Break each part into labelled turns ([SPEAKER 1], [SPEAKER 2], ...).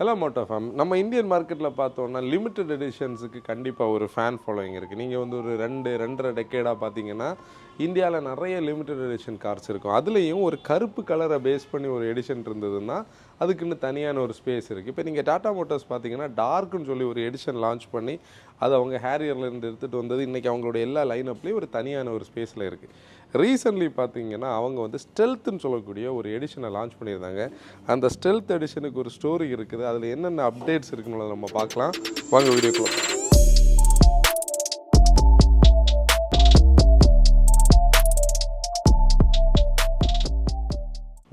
[SPEAKER 1] எல்லாம் Moto fame நம்ம Indian மார்க்கெட்டில் பார்த்தோன்னா லிமிட்டட் எடிஷன்ஸுக்கு கண்டிப்பாக ஒரு ஃபேன் ஃபாலோயிங் இருக்குது. நீங்கள் வந்து ஒரு 2-2.5 டெக்கேடாக பார்த்தீங்கன்னா இந்தியாவில் நிறைய லிமிட்டட் எடிஷன் கார்ஸ் இருக்கும். அதுலேயும் ஒரு கருப்பு கலரை பேஸ் பண்ணி ஒரு எடிஷன் இருந்ததுன்னா அதுக்குன்னு தனியான ஒரு ஸ்பேஸ் இருக்குது. இப்போ நீங்கள் டாடா மோட்டார்ஸ் பார்த்தீங்கன்னா டார்க்குன்னு சொல்லி ஒரு எடிஷன் லான்ச் பண்ணி அது அவங்க ஹேரியர்லேருந்து எடுத்துகிட்டு வந்தது இன்றைக்கி அவங்களோட எல்லா லைனப்லேயும் ஒரு தனியான ஒரு ஸ்பேஸில் இருக்குது. ரீசன்ட்லி பார்த்தீங்கன்னா அவங்க வந்து ஸ்டெல்த்துன்னு சொல்லக்கூடிய ஒரு எடிஷனை லான்ச் பண்ணியிருந்தாங்க. அந்த ஸ்டெல்த் எடிஷனுக்கு ஒரு ஸ்டோரி இருக்குது. அதில் என்னென்ன அப்டேட்ஸ் இருக்குன்னு நம்ம பார்க்கலாம். வாங்க வீடியோக்குள்ள.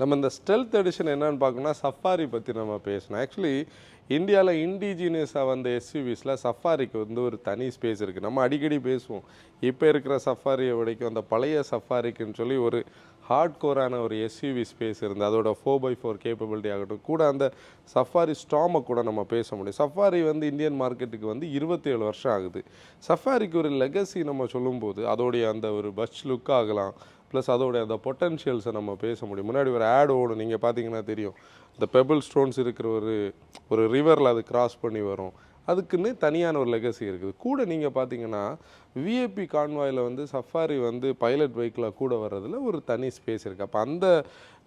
[SPEAKER 1] நம்ம இந்த ஸ்டெல்த் எடிஷன் என்னென்னு பார்க்கணும்னா சஃபாரி பற்றி நம்ம பேசணும். ஆக்சுவலி இந்தியாவில் இண்டிஜினியஸாக வந்த எஸ்யூவிஸில் சஃபாரிக்கு வந்து ஒரு தனி ஸ்பேஸ் இருக்குது. நம்ம அடிக்கடி பேசுவோம், இப்போ இருக்கிற சஃபாரியை விடைக்கும் அந்த பழைய சஃபாரிக்குன்னு சொல்லி ஒரு ஹார்ட் கோரான ஒரு எஸ்யூவி ஸ்பேஸ் இருந்து அதோட 4x4 கேப்பபிலிட்டி ஆகட்டும், கூட அந்த சஃபாரி ஸ்டாமை கூட நம்ம பேச முடியும். சஃபாரி வந்து இந்தியன் மார்க்கெட்டுக்கு வந்து 27 வருஷம் ஆகுது. சஃபாரிக்கு ஒரு லெகசி நம்ம சொல்லும்போது அதோடைய அந்த ஒரு பஸ் லுக் ஆகலாம், ப்ளஸ் அதோடைய அந்த பொட்டன்ஷியல்ஸை நம்ம பேச முடியும். முன்னாடி ஒரு ஆட் ஓடும், நீங்கள் பார்த்தீங்கன்னா தெரியும், இந்த பெபிள் ஸ்டோன்ஸ் இருக்கிற ஒரு ரிவரில் அது கிராஸ் பண்ணி வரும். அதுக்குன்னு தனியான ஒரு லெகசி இருக்குது. கூட நீங்கள் பார்த்தீங்கன்னா விஐபி கான்வாயில் வந்து சஃபாரி வந்து பைலட் வெஹிக்கிளாக கூட வர்றதில் ஒரு தனி ஸ்பேஸ் இருக்குது. அப்போ அந்த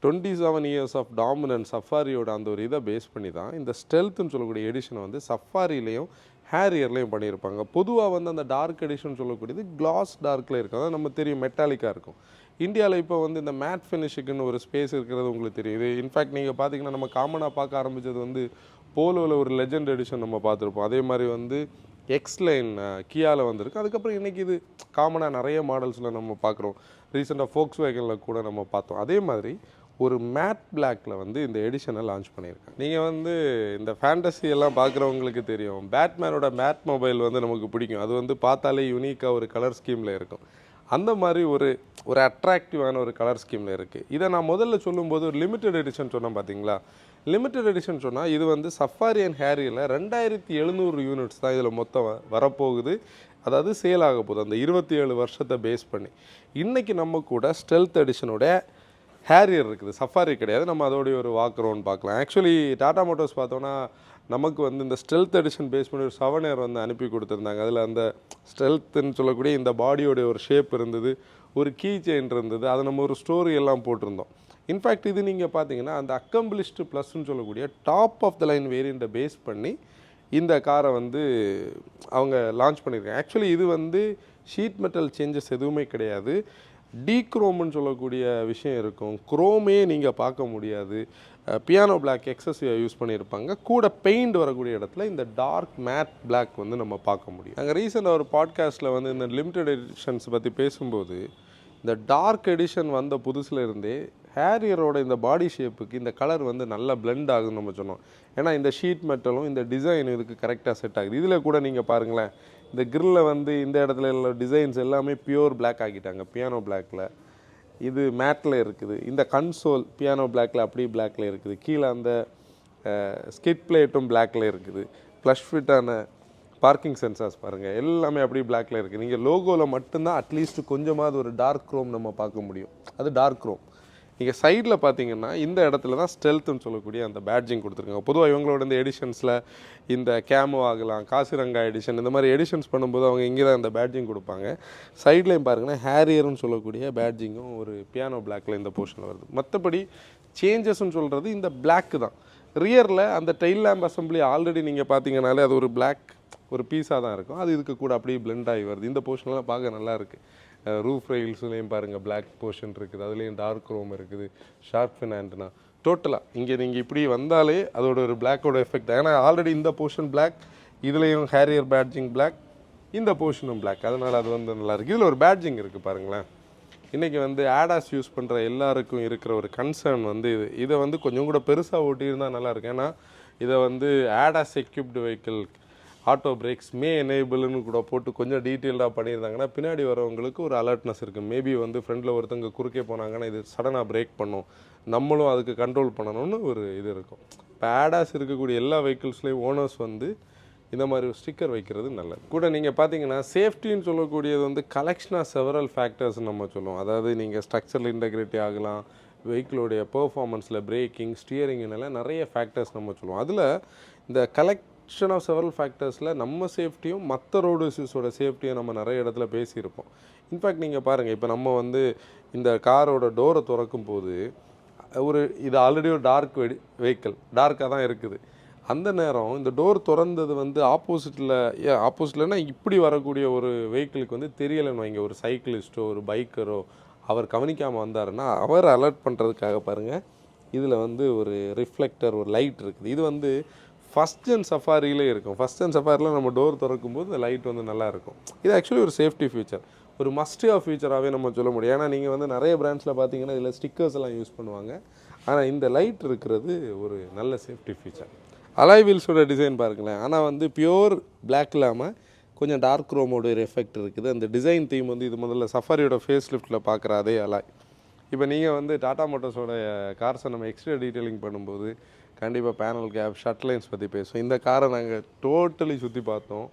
[SPEAKER 1] 27 இயர்ஸ் ஆஃப் டாமினன்ட் சஃபாரியோட அந்த ஒரு இதை பேஸ் பண்ணி தான் இந்த ஸ்டெல்த்துன்னு சொல்லக்கூடிய எடிஷனை வந்து சஃபாரிலையும் ஹேரியர்லேயும் பண்ணியிருப்பாங்க. பொதுவாக வந்து அந்த டார்க் எடிஷன் சொல்லக்கூடியது கிளாஸ் டார்க்கில் இருக்கும். அதான் நம்ம தெரியும் மெட்டாலிக்காக இருக்கும். இந்தியாவில் இப்போ வந்து இந்த மேட் ஃபினிஷுக்குன்னு ஒரு ஸ்பேஸ் இருக்கிறது உங்களுக்கு தெரியும். இது இன்ஃபேக்ட் நீங்கள் பார்த்தீங்கன்னா நம்ம காமனாக பார்க்க ஆரம்பித்தது வந்து போலோவில் ஒரு லெஜெண்ட் எடிஷன் நம்ம பார்த்துருப்போம். அதே மாதிரி வந்து எக்ஸ்லைன் கியாவில் வந்திருக்கு. அதுக்கப்புறம் இன்றைக்கி இது காமனாக நிறைய மாடல்ஸில் நம்ம பார்க்குறோம். ரீசெண்டாக ஃபோக்ஸ் வேகனில் கூட நம்ம பார்த்தோம். அதே மாதிரி ஒரு மேட் பிளாக்கில் வந்து இந்த எடிஷனை லான்ச் பண்ணியிருக்காங்க. நீங்கள் வந்து இந்த ஃபேண்டசி எல்லாம் பார்க்குறவங்களுக்கு தெரியும், பேட்மேனோட மேட் மொபைல் வந்து நமக்கு பிடிக்கும். அது வந்து பார்த்தாலே யூனிக்காக ஒரு கலர் ஸ்கீமில் இருக்கும். அந்த மாதிரி ஒரு அட்ராக்டிவான ஒரு கலர் ஸ்கீமில் இருக்குது. இதை நான் முதல்ல சொல்லும்போது ஒரு லிமிட்டட் எடிஷன் சொன்னேன் பார்த்தீங்களா. லிமிட்டட் எடிஷன் சொன்னால் இது வந்து சஃபாரி அண்ட் ஹேரியில் 2700 யூனிட்ஸ் தான் இதில் மொத்தம் வரப்போகுது. அதாவது சேல் ஆக போகுது அந்த 27 வருஷத்தை பேஸ் பண்ணி. இன்றைக்கி நம்ம கூட ஸ்டெல்த் எடிஷனோட ஹேரியர் இருக்குது, சஃபாரி கிடையாது. நம்ம அதோடைய ஒரு வாக்குறோன்னு பார்க்கலாம். ஆக்சுவலி டாடா மோட்டார்ஸ் பார்த்தோன்னா நமக்கு வந்து இந்த ஸ்டெல்த் எடிஷன் பேஸ் பண்ணி ஒரு 7 வந்து அனுப்பி கொடுத்துருந்தாங்க. அதில் அந்த ஸ்டெல்த்துன்னு சொல்லக்கூடிய இந்த பாடியோடைய ஒரு ஷேப் இருந்தது, ஒரு கீ செயின் இருந்தது, அதை நம்ம ஒரு ஸ்டோரி எல்லாம் போட்டிருந்தோம். இன்ஃபேக்ட் இது நீங்கள் பார்த்தீங்கன்னா அந்த அக்கம்பிளிஷ்டு ப்ளஸ்ன்னு சொல்லக்கூடிய டாப் ஆஃப் த லைன் வேரியண்ட்டை பேஸ் பண்ணி இந்த காரை வந்து அவங்க லான்ச் பண்ணியிருக்காங்க. ஆக்சுவலி இது வந்து ஷீட் மெட்டல் சேஞ்சஸ் எதுவுமே கிடையாது. டீக்ரோம்னு சொல்லக்கூடிய விஷயம் இருக்கும். குரோமே நீங்கள் பார்க்க முடியாது. பியானோ பிளாக் எக்ஸஸிவாக யூஸ் பண்ணியிருப்பாங்க. கூட பெயிண்ட் வரக்கூடிய இடத்துல இந்த டார்க் மேட் பிளாக் வந்து நம்ம பார்க்க முடியும். நாங்கள் ரீசெண்டாக ஒரு பாட்காஸ்ட்டில் வந்து இந்த லிமிட்டட் எடிஷன்ஸ் பற்றி பேசும்போது இந்த டார்க் எடிஷன் வந்த புதுசில் இருந்தே ஹேரியரோட இந்த பாடி ஷேப்புக்கு இந்த கலர் வந்து நல்லா பிளெண்ட் ஆகுதுன்னு நம்ம சொன்னோம். ஏன்னா இந்த ஷீட் மெட்டலும் இந்த டிசைன் இதுக்கு கரெக்டாக செட் ஆகுது. இதில் கூட நீங்கள் பாருங்களேன், இந்த கிரில்லில் வந்து இந்த இடத்துல உள்ள டிசைன்ஸ் எல்லாமே பியூர் பிளாக் ஆக்கிட்டாங்க. பியானோ பிளாக்கில் இது மேட்டில் இருக்குது. இந்த கன்சோல் பியானோ பிளாக்கில் அப்படியே பிளாக்கில் இருக்குது. கீழே அந்த ஸ்கிட் பிளேட்டும் பிளாக்கில் இருக்குது. ப்ளஷ் ஃபிட்டான பார்க்கிங் சென்சார்ஸ் பாருங்கள், எல்லாமே அப்படியே பிளாக்கில் இருக்குது. நீங்கள் லோகோவில் மட்டும்தான் அட்லீஸ்ட் கொஞ்சமாவது ஒரு டார்க் க்ரோம் நம்ம பார்க்க முடியும். அது டார்க் க்ரோம். நீங்கள் சைடில் பார்த்தீங்கன்னா இந்த இடத்துல தான் ஸ்டெல்த்துன்னு சொல்லக்கூடிய அந்த பேட்ஜிங் கொடுத்துருக்காங்க. பொதுவாக இவங்களோட இந்த எடிஷன்ஸில் இந்த கேமோ ஆகலாம், காசிரங்கா எடிஷன், இந்த மாதிரி எடிஷன்ஸ் பண்ணும்போது அவங்க இங்கே தான் இந்த பேட்ஜிங் கொடுப்பாங்க. சைட்லேயும் பாருங்கன்னா ஹேரியர்னு சொல்லக்கூடிய பேட்ஜிங்கும் ஒரு பியானோ பிளாக்கில் இந்த போர்ஷனில் வருது. மற்றபடி சேஞ்சஸ்ன்னு சொல்கிறது இந்த பிளாக்கு தான். ரியரில் அந்த டெயில் லேம்ப் அசம்பிளி ஆல்ரெடி நீங்கள் பார்த்தீங்கனாலே அது ஒரு பிளாக் ஒரு பீஸாக தான் இருக்கும். அது இதுக்கு கூட அப்படியே பிளெண்ட் ஆகி வருது. இந்த போர்ஷன்லாம் பார்க்க நல்லா இருக்குது. ரூஃப் ரெயில்ஸ்லேயும் பாருங்கள் பிளாக் போர்ஷன் இருக்குது, அதுலேயும் டார்க் ரோம் இருக்குது, ஷார்ப் ஃபின் ஆண்டனா. டோட்டலாக இங்கே நீங்கள் இப்படி வந்தாலே அதோட ஒரு பிளாக்கோட எஃபெக்ட். ஏன்னா ஆல்ரெடி இந்த போர்ஷன் பிளாக், இதுலேயும் ஹேரியர் பேட்ஜிங் பிளாக், இந்த போர்ஷனும் பிளாக், அதனால் அது வந்து நல்லாயிருக்கு. இதில் ஒரு பேட்ஜிங் இருக்குது பாருங்களேன். இன்றைக்கி வந்து ஆடாஸ் யூஸ் பண்ணுற எல்லாருக்கும் இருக்கிற ஒரு கன்சர்ன் வந்து இதை வந்து கொஞ்சம் கூட பெருசாக ஓட்டியிருந்தால் நல்லாயிருக்கு. ஏன்னா இதை வந்து ADAS equipped vehicle auto brakes எனேபிள்னு கூட போட்டு கொஞ்சம் டீட்டெயில்டாக பண்ணியிருந்தாங்கன்னா பின்னாடி வரவங்களுக்கு ஒரு அலர்ட்னஸ் இருக்குது. மேபி வந்து ஃப்ரெண்டில் ஒருத்தங்க குறுக்கே போனாங்கன்னா இது சடனாக பிரேக் பண்ணும், நம்மளும் அதுக்கு கண்ட்ரோல் பண்ணணும்னு ஒரு இது இருக்கும். இப்போ ஆடாஸ் இருக்கக்கூடிய எல்லா வெஹிக்கிள்ஸ்லேயும் ஓனர்ஸ் வந்து இந்த மாதிரி ஒரு ஸ்டிக்கர் வைக்கிறது நல்லது. கூட நீங்கள் பார்த்தீங்கன்னா சேஃப்டின்னு சொல்லக்கூடியது வந்து கலெக்ஷனாக செவரல் ஃபேக்டர்ஸ் நம்ம சொல்லுவோம். அதாவது நீங்கள் ஸ்ட்ரக்சரல் இன்டெகிரிட்டி ஆகலாம், வெஹிக்கிளோடைய பெர்ஃபார்மன்ஸில் பிரேக்கிங் ஸ்டியரிங்னால நிறைய ஃபேக்டர்ஸ் நம்ம சொல்லுவோம். அதில் இந்த கலெக்ஷன் ஆஃப் செவரல் ஃபேக்டர்ஸில் நம்ம சேஃப்டியும் மற்ற ரோடு யூசர்ஸோட சேஃப்டியும் நம்ம நிறைய இடத்துல பேசியிருப்போம். இன்ஃபேக்ட் நீங்கள் பாருங்கள், இப்போ நம்ம வந்து இந்த காரோட டோரை திறக்கும் போது இது ஆல்ரெடி ஒரு டார்க் வெஹிக்கிள் டார்க்காக தான் இருக்குது. அந்த நேரம் இந்த டோர் திறந்தது வந்து ஆப்போசிட்லனா இப்படி வரக்கூடிய ஒரு வெஹிக்கிளுக்கு வந்து தெரியலைன்னு வைங்க, ஒரு சைக்கிளிஸ்ட்டோ ஒரு பைக்கரோ அவர் கவனிக்காமல் வந்தாருன்னா அவர் அலர்ட் பண்ணுறதுக்காக பாருங்கள் இதில் வந்து ஒரு ரிஃப்ளெக்டர் ஒரு லைட் இருக்குது. இது வந்து ஃபஸ்ட் ஜென் சஃபாரியிலே இருக்கும். ஃபஸ்ட் ஜென் சஃபாரியில் நம்ம டோர் திறக்கும்போது இந்த லைட் வந்து நல்லாயிருக்கும். இது ஆக்சுவலி ஒரு சேஃப்டி ஃபீச்சர், ஒரு மஸ்ட் ஆஃப் ஃபீச்சராகவே நம்ம சொல்ல முடியும். ஏன்னா நீங்கள் வந்து நிறைய பிராண்ட்ஸில் பார்த்தீங்கன்னா இதில் ஸ்டிக்கர்ஸ் எல்லாம் யூஸ் பண்ணுவாங்க. ஆனால் இந்த லைட் இருக்கிறது ஒரு நல்ல சேஃப்டி ஃபீச்சர். அலாய் வீல்ஸோட டிசைன் பாருங்களேன். ஆனால் வந்து பியூர் பிளாக் இல்லாமல் கொஞ்சம் டார்க் க்ரோமோட ஒரு எஃபெக்ட் இருக்குது. அந்த டிசைன் தீம் வந்து இது முதல்ல சஃபாரியோட ஃபேஸ் லிஃப்ட்டில் பார்க்குற அதே அலாய். இப்போ நீங்கள் வந்து டாடா மோட்டர்ஸோட கார்ஸை நம்ம எக்ஸ்ட்ரா டீட்டெயிலிங் பண்ணும்போது கண்டிப்பாக பேனல் கேப் ஷட் லைன்ஸ் பற்றி பேசுவோம். இந்த காரை நாங்கள் டோட்டலி சுற்றி பார்த்தோம்.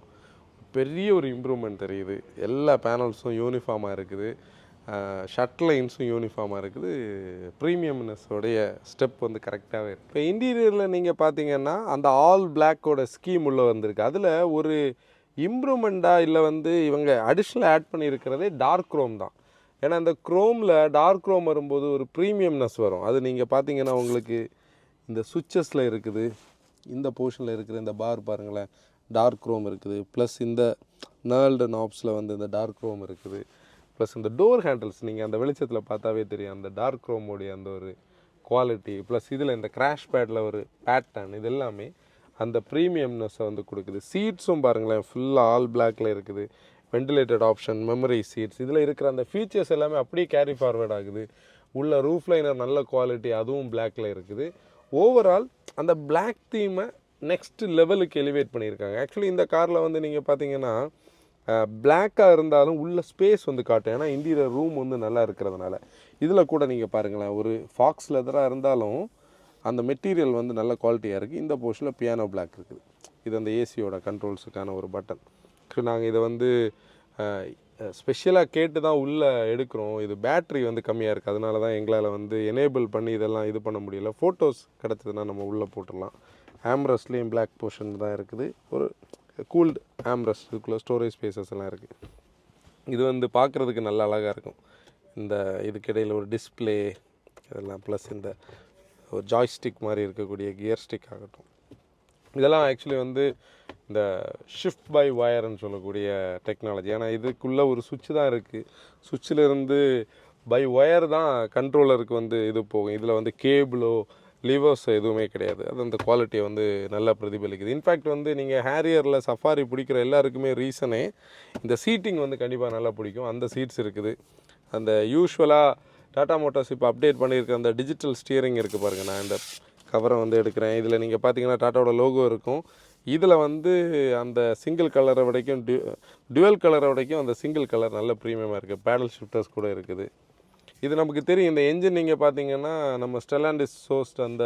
[SPEAKER 1] பெரிய ஒரு இம்ப்ரூவ்மெண்ட் தெரியுது. எல்லா பேனல்ஸும் யூனிஃபார்மாக இருக்குது, ஷட் லைன்ஸும் யூனிஃபார்மாக இருக்குது. ப்ரீமியம்னஸோடைய ஸ்டெப் வந்து கரெக்டாகவே இருக்குது. இப்போ இன்டீரியரில் நீங்கள் பார்த்தீங்கன்னா அந்த ஆல் பிளாக்கோட ஸ்கீம் உள்ளே வந்திருக்கு. அதில் ஒரு இம்ப்ரூவ்மெண்ட்டாக இல்லை வந்து இவங்க அடிஷ்னல் ஆட் பண்ணியிருக்கிறதே டார்க் க்ரோம் தான். ஏன்னா இந்த க்ரோமில் டார்க் க்ரோம் வரும்போது ஒரு ப்ரீமியம்னஸ் வரும். அது நீங்கள் பார்த்தீங்கன்னா உங்களுக்கு இந்த சுவிட்சஸில் இருக்குது, இந்த போர்ஷனில் இருக்கிற இந்த பார் பாருங்களேன் டார்க் க்ரோம் இருக்குது. ப்ளஸ் இந்த நேர்ல்டு நாப்ஸில் வந்து இந்த டார்க் க்ரோம் இருக்குது. ப்ளஸ் இந்த டோர் ஹேண்டில்ஸ் நீங்கள் அந்த வெளிச்சத்தில் பார்த்தாவே தெரியும் அந்த டார்க் க்ரோமோடைய அந்த ஒரு குவாலிட்டி. ப்ளஸ் இதில் இந்த கிராஷ் பேடில் ஒரு பேட்டர்ன், இது எல்லாமே அந்த ப்ரீமியம்னஸை வந்து கொடுக்குது. சீட்ஸும் பாருங்களேன் ஃபுல்லாக ஆல் பிளாக்கில் இருக்குது. வென்டிலேட்டட் ஆப்ஷன், மெமரி சீட்ஸ், இதில் இருக்கிற அந்த ஃபீச்சர்ஸ் எல்லாமே அப்படியே கேரி ஃபார்வர்ட் ஆகுது. உள்ள ரூஃப் லைனர் நல்ல குவாலிட்டி, அதுவும் பிளாக்கில் இருக்குது. ஓவரால் அந்த பிளாக் தீமை நெக்ஸ்ட் லெவலுக்கு எலிவேட் பண்ணியிருக்காங்க. ஆக்சுவலி இந்த காரில் வந்து நீங்கள் பார்த்தீங்கன்னா பிளாக்காக இருந்தாலும் உள்ள ஸ்பேஸ் வந்து காட்டும். ஏன்னா இன்டீரியர் ரூம் வந்து நல்லா இருக்கிறதுனால. இதில் கூட நீங்கள் பாருங்களேன் ஒரு ஃபாக்ஸ் லெதராக இருந்தாலும் அந்த மெட்டீரியல் வந்து நல்ல குவாலிட்டியாக இருக்குது. இந்த போர்ஷனில் பியானோ பிளாக் இருக்குது. இது அந்த ஏசியோட கண்ட்ரோல்ஸுக்கான ஒரு பட்டன். நாங்கள் இதை வந்து ஸ்பெஷலாக கேட்டு தான் உள்ளே எடுக்கிறோம். இது பேட்ரி வந்து கம்மியாக இருக்குது, அதனால தான் எங்களால் வந்து எனேபிள் பண்ணி இதெல்லாம் இது பண்ண முடியல. ஃபோட்டோஸ் கிடச்சதுன்னா நம்ம உள்ளே போட்டுடலாம். ஆம்ரஸ்லேயும் பிளாக் போர்ஷன் தான் இருக்குது. ஒரு கூல்டு ஆம்ரஸ், இதுக்குள்ளே ஸ்டோரேஜ் ஸ்பேசஸ் எல்லாம் இருக்குது. இது வந்து பார்க்குறதுக்கு நல்ல அழகாக இருக்கும். இந்த இதுக்கிடையில் ஒரு டிஸ்பிளே இதெல்லாம், ப்ளஸ் இந்த ஒரு ஜாய்ஸ்டிக் மாதிரி இருக்கக்கூடிய கியர் ஸ்டிக் ஆகட்டும், இதெல்லாம் ஆக்சுவலி வந்து இந்த ஷிஃப்ட் பை வயர்னு சொல்லக்கூடிய டெக்னாலஜி. ஏன்னா இதுக்குள்ளே ஒரு சுவிட்ச் தான் இருக்குது. சுவிட்சிலிருந்து பை ஒயர் தான் கண்ட்ரோலருக்கு வந்து இது போகும். இதில் வந்து கேபிளோ லிவர்ஸ் எதுவுமே கிடையாது. அது அந்த குவாலிட்டியை வந்து நல்லா பிரதிபலிக்குது. இன்ஃபேக்ட் வந்து நீங்கள் ஹேரியரில் சஃபாரி பிடிக்கிற எல்லாருக்குமே ரீசனே இந்த சீட்டிங் வந்து கண்டிப்பாக நல்லா பிடிக்கும். அந்த சீட்ஸ் இருக்குது. அந்த யூஸ்வலாக டாடா மோட்டார்ஸ் இப்போ அப்டேட் பண்ணியிருக்க அந்த டிஜிட்டல் ஸ்டியரிங் இருக்குது பாருங்கள். நான் இந்த கவரை வந்து எடுக்கிறேன். இதில் நீங்கள் பார்த்தீங்கன்னா டாட்டாவோட லோகோ இருக்கும். இதில் வந்து அந்த சிங்கிள் கலரை வரைக்கும் டுவெல் கலரை வரைக்கும் அந்த சிங்கிள் கலர் நல்ல ப்ரீமியமாக இருக்குது. பேடல் ஷிஃப்டர்ஸ் கூட இருக்குது. இது நமக்கு தெரியும். இந்த என்ஜின் நீங்கள் பார்த்தீங்கன்னா நம்ம ஸ்டெல்லாண்டிஸ் சோர்ஸ்ட் அந்த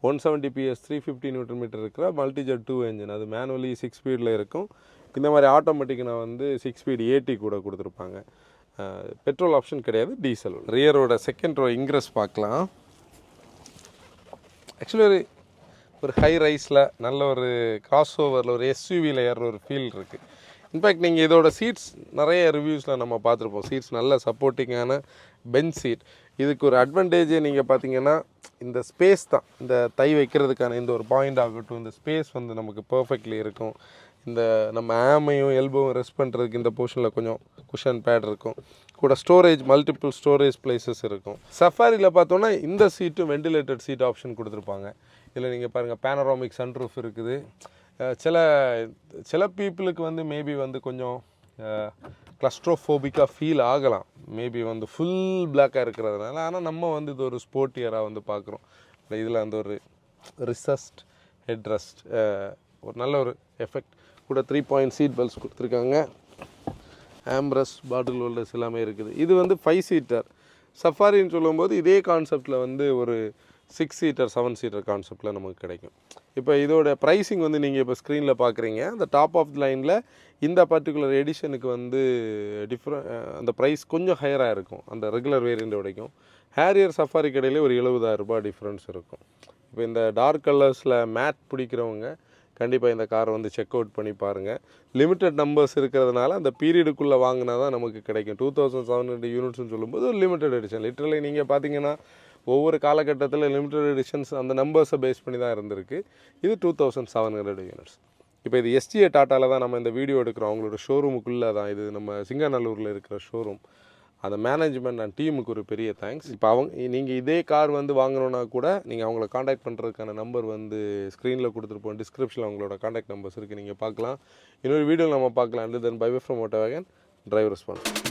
[SPEAKER 1] 170 PS 350 Nm இருக்கிற மல்டிஜெட் 2 என்ஜின். அது மேனுவலி 6 ஸ்பீடில் இருக்கும். இந்த மாதிரி ஆட்டோமேட்டிக் நான் வந்து 6 ஸ்பீட் ஏடி கூட கொடுத்துருப்பாங்க. பெட்ரோல் ஆப்ஷன் கிடையாது, டீசல். ரியரோட செகண்ட் ரோ இன்க்ரெஸ் பார்க்கலாம். ஆக்சுவலி ஒரு ஹை ரைஸில் நல்ல ஒரு கிராஸ் ஓவரில் ஒரு எஸ்யூவியில் ஏறுற ஒரு ஃபீல் இருக்குது. இன்ஃபேக்ட் நீங்கள் இதோட சீட்ஸ் நிறைய ரிவ்யூஸில் நம்ம பார்த்துருப்போம். சீட்ஸ் நல்ல சப்போர்ட்டிங்கான பெஞ்ச் சீட். இதுக்கு ஒரு அட்வான்டேஜே நீங்கள் பார்த்தீங்கன்னா இந்த ஸ்பேஸ் தான். இந்த தை வைக்கிறதுக்கான இந்த ஒரு பாயிண்ட் ஆகட்டும், இந்த ஸ்பேஸ் வந்து நமக்கு பர்ஃபெக்ட்லி இருக்கும். இந்த நம்ம ஆமையும் எல்போவும் ரெஸ்ட் பண்ணுறதுக்கு இந்த போர்ஷனில் கொஞ்சம் குஷன் பேட் இருக்கும். கூட ஸ்டோரேஜ், மல்டிபிள் ஸ்டோரேஜ் பிளேசஸ் இருக்கும். சஃபாரியில் பார்த்தோன்னா இந்த சீட்டும் வென்டிலேட்டட் சீட் ஆப்ஷன் கொடுத்துருப்பாங்க. இதில் நீங்கள் பாருங்கள் பேனராமிக் சன்ரூஃப் இருக்குது. சில பீப்புளுக்கு வந்து மேபி வந்து கொஞ்சம் கிளஸ்ட்ரோஃபோபிக்காக ஃபீல் ஆகலாம், மேபி வந்து ஃபுல் பிளாக்காக இருக்கிறதுனால. ஆனால் நம்ம வந்து இது ஒரு ஸ்போர்ட்டியராக வந்து பார்க்குறோம். இதில் வந்து ஒரு ரிசஸ்ட் ஹெட் ரெஸ்ட், ஒரு நல்ல ஒரு எஃபெக்ட். கூட 3 பாயிண்ட் சீட் பெல்ட்ஸ் கொடுத்துருக்காங்க. ஆம்ரஸ் பாட்டில் ஹோல்டர்ஸ் எல்லாமே இருக்குது. இது வந்து 5 சீட்டர். சஃபாரின்னு சொல்லும்போது இதே கான்செப்டில் வந்து ஒரு 6 சீட்டர் 7 சீட்டர் கான்செப்டில் நமக்கு கிடைக்கும். இப்போ இதோட ப்ரைஸிங் வந்து நீங்கள் இப்போ ஸ்க்ரீனில் பார்க்குறீங்க. அந்த டாப் ஆஃப் த லைனில் இந்த பர்டிகுலர் எடிஷனுக்கு வந்து அந்த ப்ரைஸ் கொஞ்சம் ஹையராக இருக்கும் அந்த ரெகுலர் வேரியண்ட் வரைக்கும். ஹேரியர் சஃபாரி கடையிலே ஒரு 70,000 ரூபாய் டிஃப்ரென்ஸ் இருக்கும். இப்போ இந்த டார்க் கலர்ஸில் மேட் பிடிக்கிறவங்க கண்டிப்பாக இந்த காரை வந்து செக் அவுட் பண்ணி பாருங்கள். லிமிட்டட் நம்பர்ஸ் இருக்கிறதுனால அந்த பீரியடுக்குள்ளே வாங்கினா தான் நமக்கு கிடைக்கும். 2700 யூனிட்ஸ்னு சொல்லும்போது ஒரு லிமிட்டட் எடிஷன். லிட்டரலி நீங்கள் பார்த்தீங்கன்னா ஒவ்வொரு காலகட்டத்தில் லிமிட்டட் எடிஷன்ஸ் அந்த நம்பர்ஸை பேஸ் பண்ணி தான் இருந்திருக்கு. இது 2700 யூனிட்ஸ். இப்போ இது எஸ்டிஏ டாட்டாவில் தான் நம்ம இந்த வீடியோ எடுக்கிறோம். அவங்களோட ஷோரூமுக்குள்ளே தான் இது நம்ம சிங்காநல்லூரில் இருக்கிற ஷோரூம். அந்த மேனேஜ்மெண்ட் அண்ட் டீமுக்கு ஒரு பெரிய தேங்க்ஸ். இப்போ நீங்கள் இதே கார் வந்து வாங்கணுன்னா கூட நீங்கள் அவங்கள காண்டாக்ட் பண்ணுறதுக்கான நம்பர் வந்து ஸ்க்ரீனில் கொடுத்துருப்போம். டிஸ்கிரிப்ஷனில் அவங்களோட காண்டாக்ட் நம்பர்ஸ் இருக்குது, நீங்கள் பார்க்கலாம். இன்னொரு வீடியோவில் நம்ம பார்க்கலாம். And then bye from Motowagon driver response.